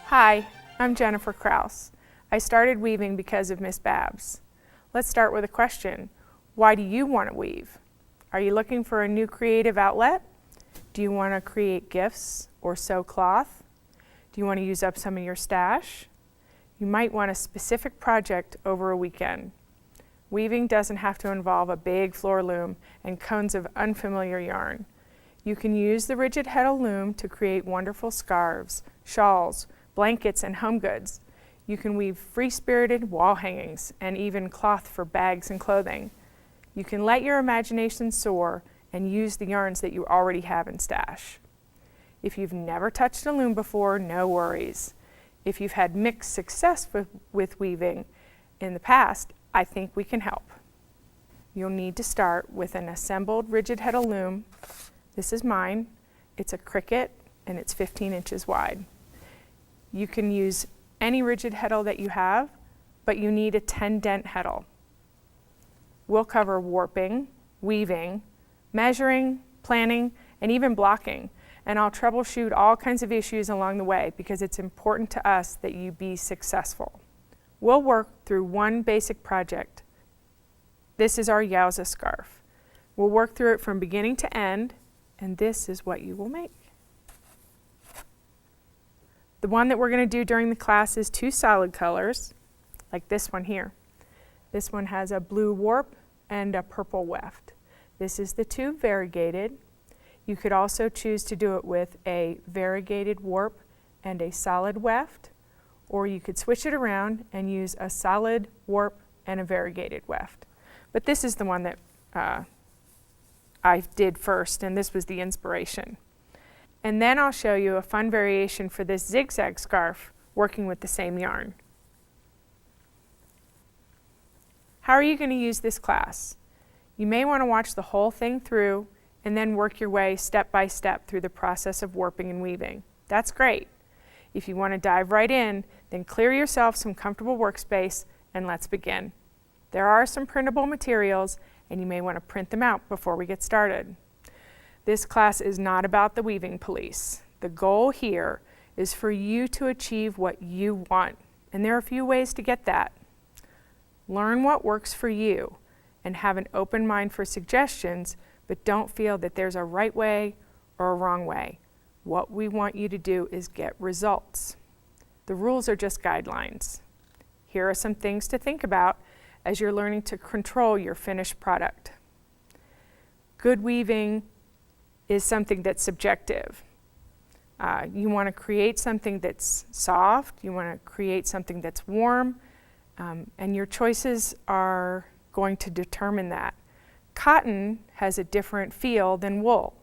Hi, I'm Jennifer Kraus. I started weaving because of Miss Babs. Let's start with a question. Why do you want to weave? Are you looking for a new creative outlet? Do you want to create gifts or sew cloth? Do you want to use up some of your stash? You might want a specific project over a weekend. Weaving doesn't have to involve a big floor loom and cones of unfamiliar yarn. You can use the Rigid Heddle Loom to create wonderful scarves, shawls, blankets, and home goods. You can weave free-spirited wall hangings and even cloth for bags and clothing. You can let your imagination soar and use the yarns that you already have in stash. If you've never touched a loom before, no worries. If you've had mixed success with weaving in the past, I think we can help. You'll need to start with an assembled Rigid Heddle Loom. This is mine. It's a Cricut and it's 15 inches wide. You can use any Rigid Heddle that you have, but you need a 10-dent heddle. We'll cover warping, weaving, measuring, planning, and even blocking. And I'll troubleshoot all kinds of issues along the way because it's important to us that you be successful. We'll work through one basic project. This is our Yowza scarf. We'll work through it from beginning to end, and this is what you will make. The one that we're going to do during the class is two solid colors, like this one here. This one has a blue warp and a purple weft. This is the two variegated. You could also choose to do it with a variegated warp and a solid weft, or you could switch it around and use a solid warp and a variegated weft. But this is the one that I did first, and this was the inspiration. And then I'll show you a fun variation for this zigzag scarf working with the same yarn. How are you going to use this class? You may want to watch the whole thing through and then work your way step by step through the process of warping and weaving. That's great. If you want to dive right in, then clear yourself some comfortable workspace and let's begin. There are some printable materials and you may want to print them out before we get started. This class is not about the weaving police. The goal here is for you to achieve what you want, and there are a few ways to get that. Learn what works for you and have an open mind for suggestions, but don't feel that there's a right way or a wrong way. What we want you to do is get results. The rules are just guidelines. Here are some things to think about as you're learning to control your finished product. Good weaving is something that's subjective. You want to create something that's soft, you want to create something that's warm, and your choices are going to determine that. Cotton has a different feel than wool.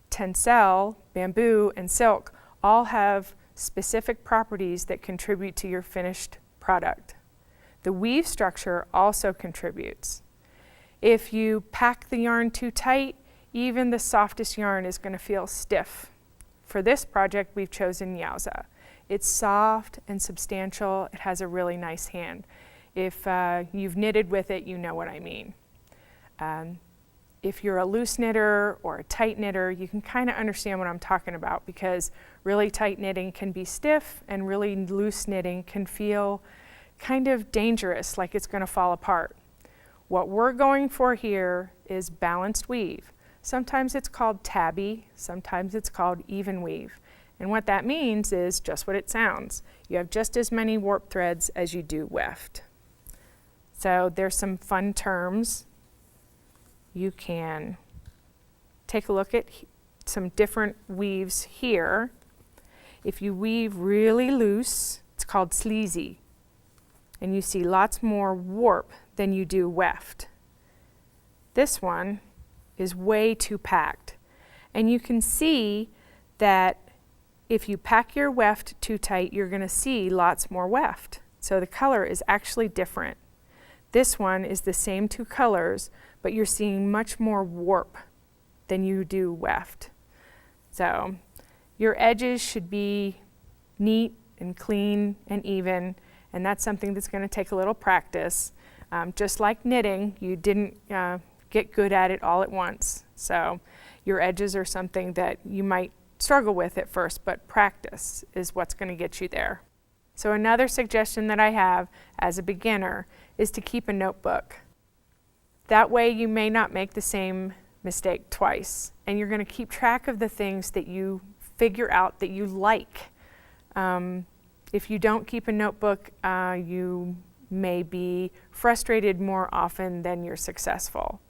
Tencel, bamboo, and silk all have specific properties that contribute to your finished product. The weave structure also contributes. If you pack the yarn too tight, even the softest yarn is going to feel stiff. For this project, we've chosen Yowza. It's soft and substantial. It has a really nice hand. If you've knitted with it, you know what I mean. If you're a loose knitter or a tight knitter, you can kind of understand what I'm talking about because really tight knitting can be stiff and really loose knitting can feel kind of dangerous, like it's going to fall apart. What we're going for here is balanced weave. Sometimes it's called tabby, sometimes it's called even weave. And what that means is just what it sounds. You have just as many warp threads as you do weft. So there's some fun terms. You can take a look at some different weaves here. If you weave really loose, it's called sleazy. And you see lots more warp than you do weft. This one is way too packed. And you can see that if you pack your weft too tight, you're going to see lots more weft. So the color is actually different. This one is the same two colors, but you're seeing much more warp than you do weft. So your edges should be neat and clean and even, and that's something that's going to take a little practice. Just like knitting, you didn't get good at it all at once. So your edges are something that you might struggle with at first, but practice is what's going to get you there. So another suggestion that I have as a beginner is to keep a notebook. That way you may not make the same mistake twice, and you're going to keep track of the things that you figure out that you like. If you don't keep a notebook, you may be frustrated more often than you're successful.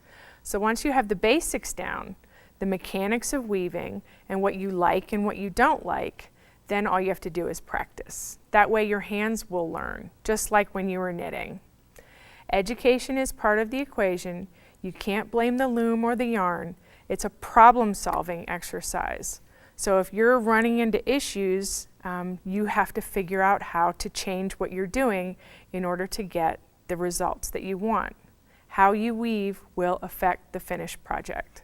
So once you have the basics down, the mechanics of weaving and what you like and what you don't like, then all you have to do is practice. That way your hands will learn, just like when you were knitting. Education is part of the equation. You can't blame the loom or the yarn. It's a problem-solving exercise. So if you're running into issues, you have to figure out how to change what you're doing in order to get the results that you want. How you weave will affect the finished project.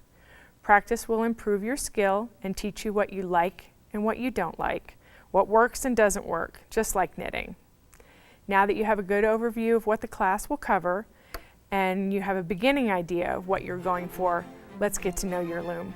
Practice will improve your skill and teach you what you like and what you don't like, what works and doesn't work, just like knitting. Now that you have a good overview of what the class will cover and you have a beginning idea of what you're going for, let's get to know your loom.